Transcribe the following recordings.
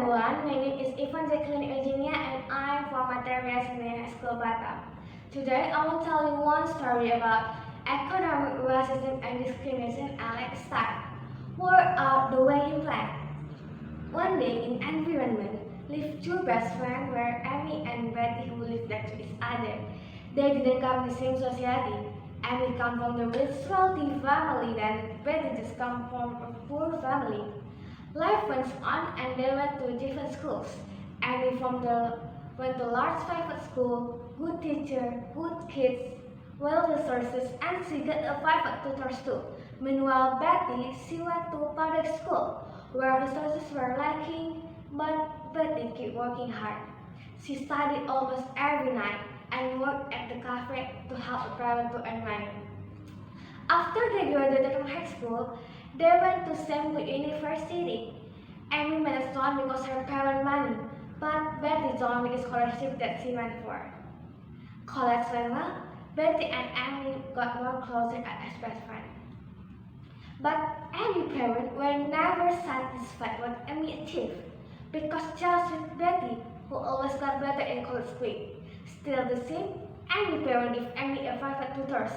everyone, my name is Yvonne, Jacqueline, Virginia, and I'm from Materia Senior High School, Batam. Today, I will tell you one story about economic racism and discrimination, and let's start. Work out the wedding plan. One day in environment, lived two best friends were Amy and Betty who lived next to each other. They didn't come the same society. Amy come from the rich, wealthy family, and Betty just come from a poor family. Life went on and they went to different schools. Amy went to large private school, good teacher, good kids, well resources, and she got a private tutors too. Meanwhile, Betty, she went to public school, where resources were lacking, but Betty kept working hard. She studied almost every night and worked at the cafe to help her parents to earn money. After they graduated from high school, they went to same university. Amy managed on because her parents' money, but Betty joined with the scholarship that she went for. College went well. Betty and Amy got more closer as best friends. But Amy's parents were never satisfied with what Amy achieved because jealous with Betty, who always got better in college quick. Still the same, Amy's parents gave Amy a private tutors.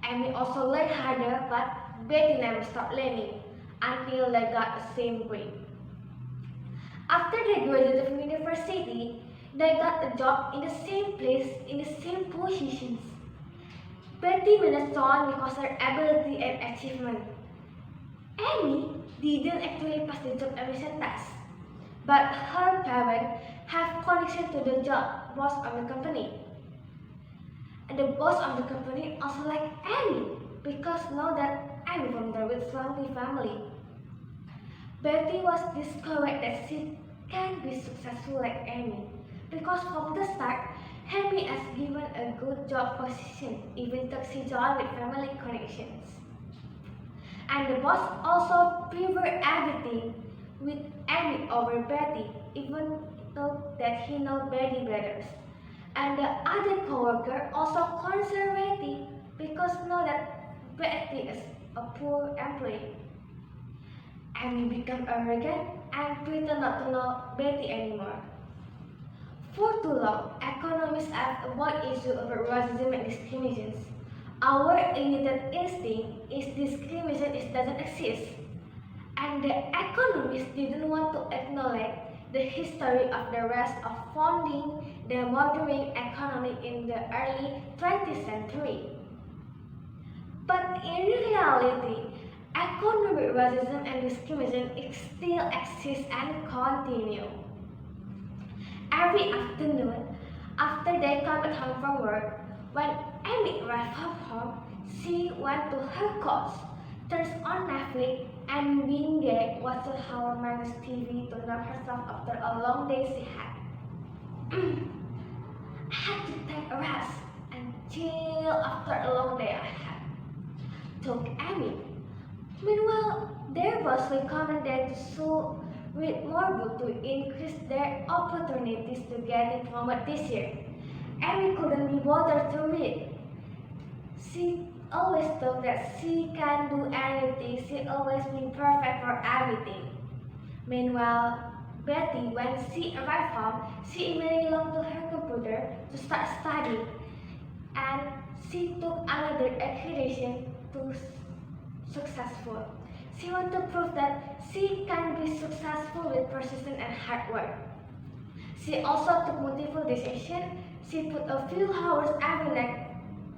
Amy also learned harder, but Betty never stopped learning until they got the same grade. After they graduated from university, they got a job in the same place, in the same positions. Betty managed on because her ability and achievement. Amy didn't actually pass the job admission test, but her parents have connection to the job boss of the company. And the boss of the company also like Amy because know that Amy from the rich wealthy family. Betty was discouraged that she can't be successful like Amy because from the start, Amy has given a good job position even though she joined with family connections. And the boss also preferred everything with Amy over Betty even though that he knows Betty better. And the other coworker also considered Betty because know that Betty is a poor employee. Amy became arrogant and pretended not to know Betty anymore. For too long, economists have avoided issues over racism and discrimination. Our innate instinct is discrimination doesn't exist. And the economists didn't want to acknowledge the history of the rest of founding the modern economy in the early 20th century. But in reality, economic racism and discrimination still exist and continue. Every afternoon, after they come at home from work, when Amy arrived home, she went to her couch, turns on Netflix, and being there watched her man's TV to numb herself after a long day she had. I had to take a rest and chill after a long day I had, told Amy. Meanwhile, their boss recommended to school read more books to increase their opportunities to get promoted this year. Amy couldn't be bothered to read. She always thought that she can do anything, she always been perfect for everything. Meanwhile, Betty, when she arrived home, she immediately logged to her computer to start studying, and she took another accreditation to successful. She wanted to prove that she can be successful with persistence and hard work. She also took multiple decisions. She put a few hours every night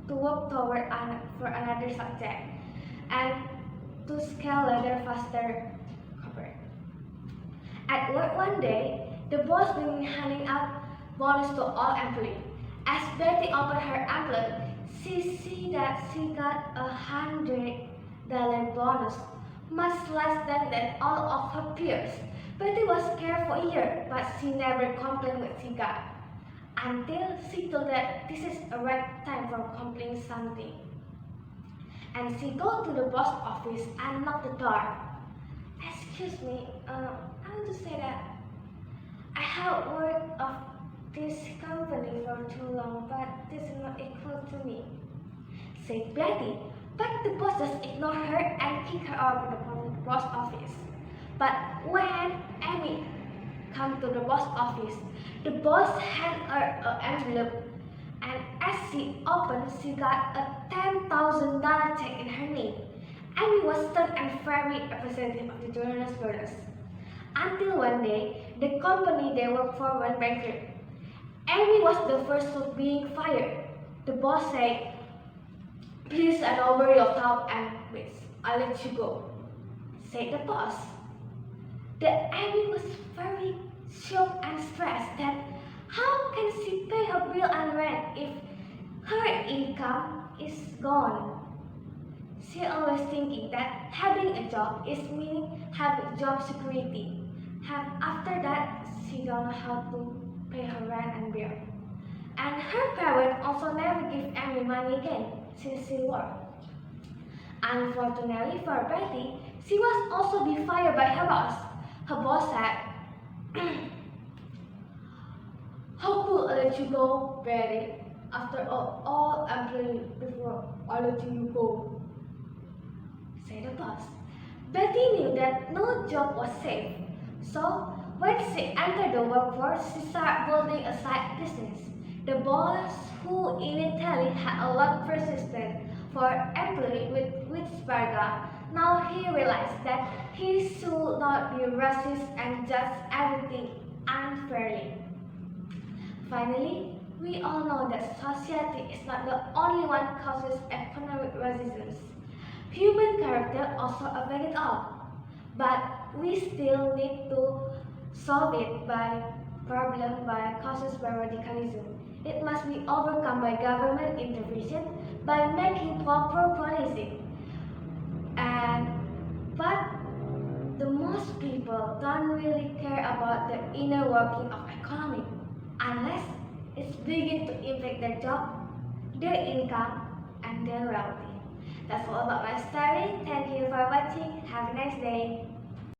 to work toward for another subject and to scale later faster cover. At work one day, the boss began handing out bonus to all employees. As Betty opened her envelope, she see that she got $100 bonus, much less than all of her peers. Betty was scared for a year, but she never complained what she got, until she thought that this is a right time for complaining something. And she go to the boss office and knock the door. Excuse me, I want to say that I have worked of this company for too long, but this is not equal to me, said Betty. But the boss just ignored her and kicked her out of the boss office. But when Amy come to the boss office. The boss handed her an envelope, and as she opened, she got a $10,000 check in her name. Amy was stunned and very appreciative of the Jonas brothers. Until one day, the company they worked for went bankrupt. Amy was the first one being fired. The boss said, "Please hand over your top and please, I'll let you go," said the boss. The Amy was very shocked and stressed that how can she pay her bill and rent if her income is gone? She always thinking that having a job is meaning having job security. After that, she don't know how to pay her rent and bill. And her parents also never give Amy money again since she worked. Unfortunately for Betty, she was also be fired by her boss. Her boss said, "How could I let you go, Betty? After all employees before I let you go," said the boss. Betty knew that no job was safe, so when she entered the workforce, she started building a side business. The boss, who initially had a lot of resistance for employees with Sparga, now he realized that he should not be racist and judge everything unfairly. Finally, we all know that society is not the only one causes economic racism. Human character also affects it all, but we still need to solve it by causes by radicalism. It must be overcome by government intervention by making proper policy. But the most people don't really care about the inner working of economy unless it's begin to impact their job, their income, and their well-being. That's all about my story. Thank you for watching. Have a nice day.